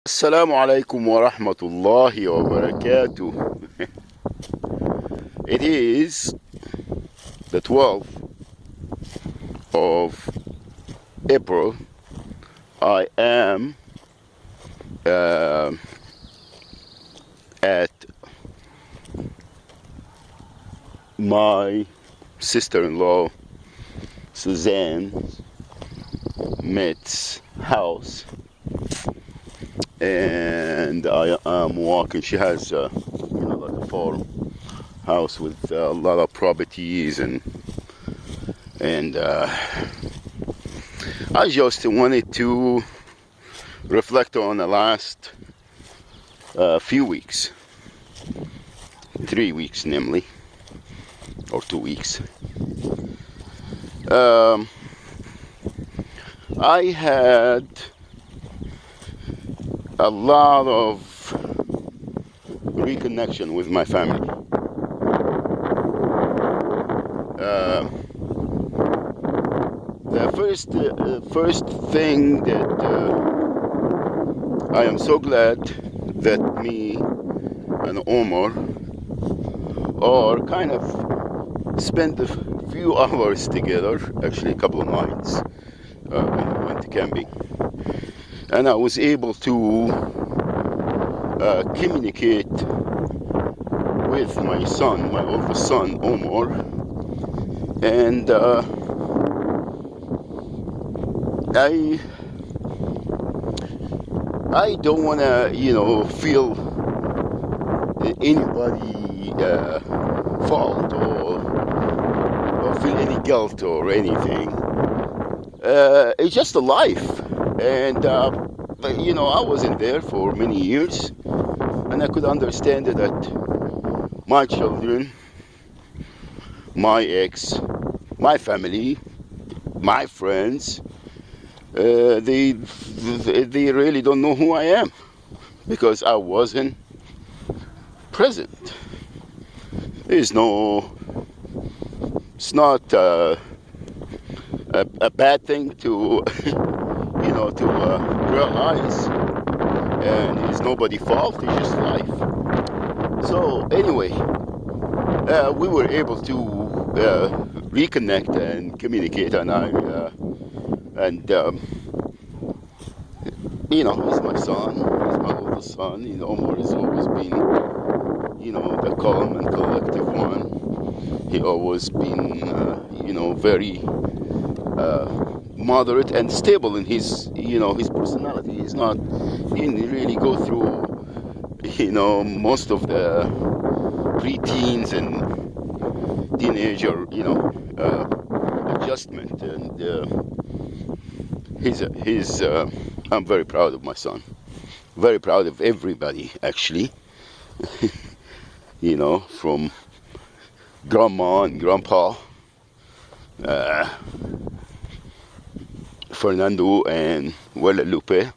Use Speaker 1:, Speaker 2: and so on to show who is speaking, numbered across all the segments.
Speaker 1: Assalamu alaikum wa rahmatullahi wa barakatuh. It is the 12th of April. I am at my sister-in-law Suzanne Met's house, and I am walking. She has, like a farm house with a lot of properties, and I just wanted to reflect on the last few weeks, 3 weeks, namely, or 2 weeks. I had a lot of reconnection with my family. The first thing that I am so glad that me and Omar are kind of spent a few hours together, actually a couple of nights, when we went camping, and I was able to communicate with my son, my oldest son, Omar, and I don't want to, feel anybody fault or feel any guilt or anything. It's just a life, and I wasn't there for many years, and I could understand that my children, my ex, my family, my friends, they really don't know who I am because I wasn't present. It's not a bad thing to to realize, and it's nobody's fault. It's just life. So anyway, we were able to reconnect and communicate, and he's my son. He's my oldest son. Omar has always been, the calm and collective one. He always been, very moderate and stable in his, his personality. He didn't really go through, most of the preteens and teenager, adjustment, and I'm very proud of my son. Very proud of everybody, actually. From grandma and grandpa, Fernando and Guadalupe,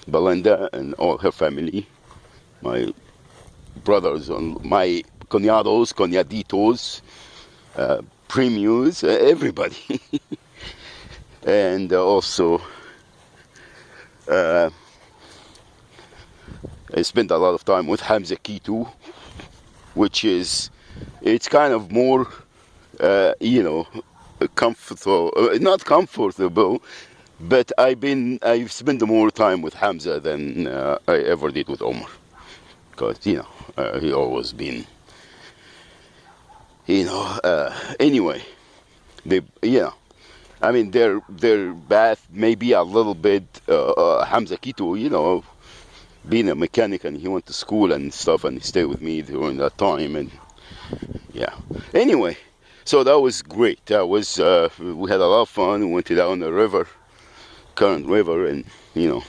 Speaker 1: Belinda and all her family, my brothers, my cuñados, cuñaditos, primos, everybody. And also, I spent a lot of time with Hamza Kitu, which it's kind of more, comfortable, not comfortable, but I've spent more time with Hamza than I ever did with Omar, because he always been, anyway, their bath maybe a little bit. Hamza Kitu, being a mechanic, and he went to school and stuff, and he stayed with me during that time, and yeah. Anyway, so that was great. We had a lot of fun. We went down the river, Current River, and it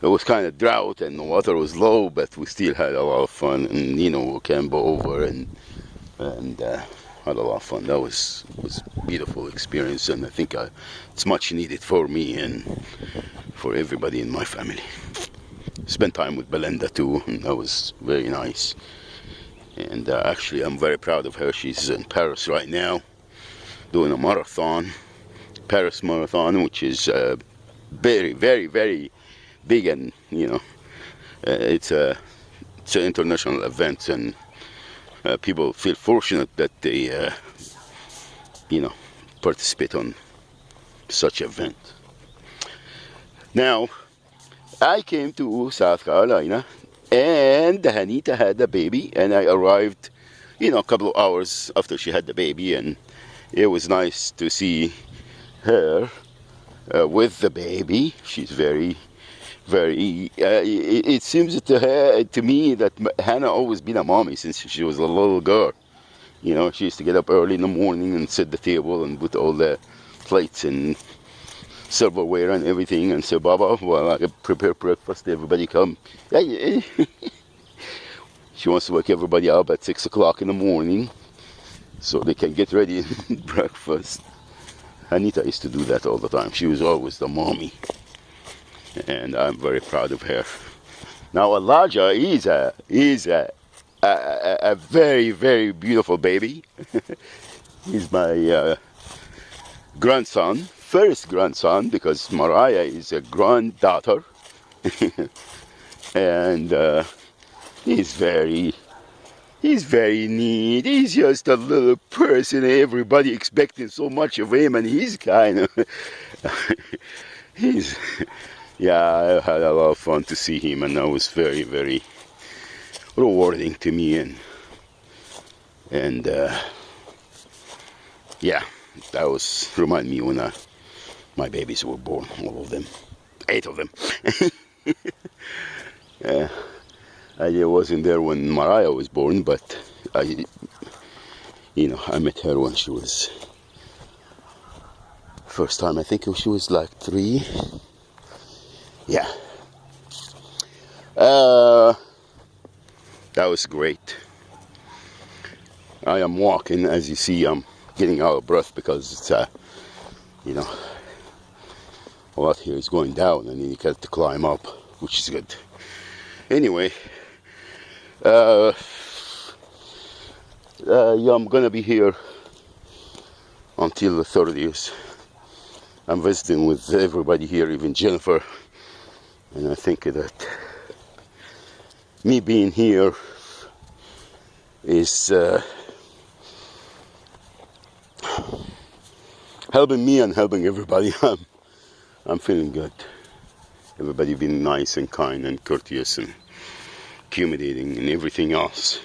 Speaker 1: was kind of drought and the water was low, but we still had a lot of fun, and we camped over and had a lot of fun. That was a beautiful experience, and I think it's much needed for me and for everybody in my family. Spent time with Belinda too, and that was very nice. And actually, I'm very proud of her. She's in Paris right now, doing a marathon, Paris Marathon, which is very, very, very big and It's an international event, and people feel fortunate that they you know participate on such event. Now, I came to South Carolina, and Hanita had a baby, and I arrived, a couple of hours after she had the baby, and it was nice to see her with the baby. She's very, very. It seems to me that Hannah always been a mommy since she was a little girl. She used to get up early in the morning and set the table and put all the plates and silverware and everything, and say, Baba, well, I prepare breakfast, everybody come. She wants to wake everybody up at 6 o'clock in the morning so they can get ready breakfast. Anita used to do that all the time. She was always the mommy, and I'm very proud of her. Now Elijah is a very, very beautiful baby. He's my grandson, first grandson, because Mariah is a granddaughter. And he's very neat. He's just a little person. Everybody expecting so much of him, and he's kind of I had a lot of fun to see him, and that was very, very rewarding to me, and that was remind me when my babies were born, all of them, 8 of them. I wasn't there when Mariah was born, but I met her when she was first time. I think she was like 3. Yeah. That was great. I am walking, as you see. I'm getting out of breath because it's a lot here is going down, and then you got to climb up, which is good. Anyway, I'm gonna be here until the 30th. I'm visiting with everybody here, even Jennifer, and I think that me being here is helping me and helping everybody. I'm feeling good. Everybody been nice and kind and courteous and accommodating and everything else,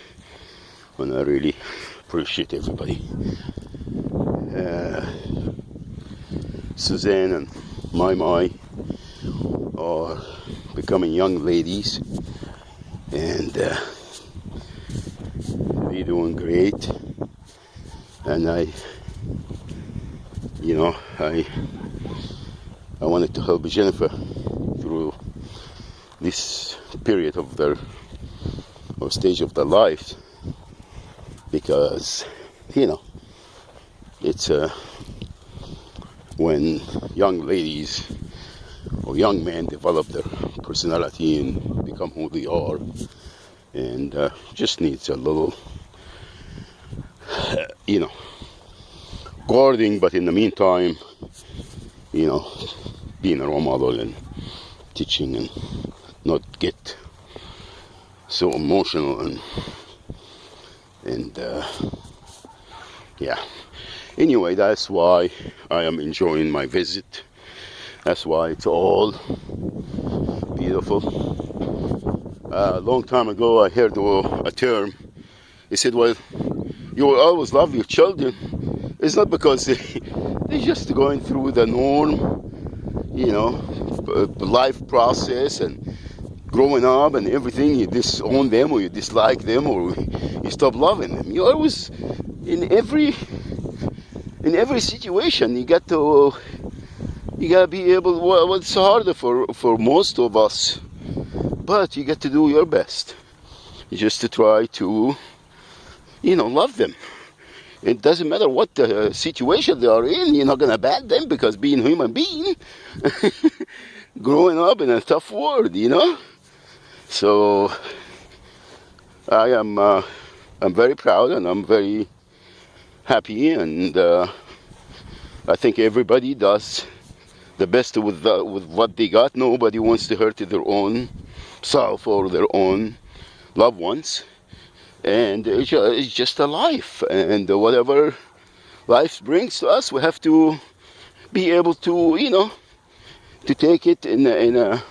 Speaker 1: and I really appreciate everybody. Suzanne and Mai are becoming young ladies, and they're doing great. And I wanted to help Jennifer through this period of their or stage of their life, because it's when young ladies or young men develop their personality and become who they are, and just needs a little guarding, but in the meantime, being a role model and teaching and not get so emotional and anyway, that's why I am enjoying my visit. That's why it's all beautiful. A long time ago I heard a term. He said, well, you will always love your children. It's not because they're just going through the norm, life process and growing up and everything. You disown them, or you dislike them, or you stop loving them. You always, in every situation, you got to be able. Well, it's harder for most of us, but you got to do your best, just to try to, love them. It doesn't matter what the situation they are in. You're not gonna ban them, because being a human being, growing up in a tough world, So I'm very proud, and I'm very happy, and I think everybody does the best with what they got. Nobody wants to hurt their own solve for their own loved ones, and it's just a life, and whatever life brings to us, we have to be able to, to take it in a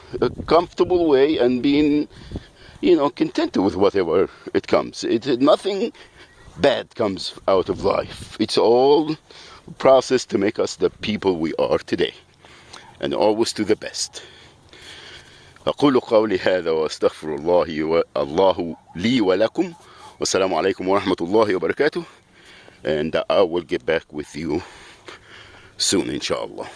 Speaker 1: comfortable way, and being, content with whatever it comes. Nothing bad comes out of life. It's all process to make us the people we are today, and always to the best. أقول قولي هذا وأستغفر الله لي ولكم, والسلام عليكم ورحمة الله وبركاته, and I will get back with you soon, inshallah.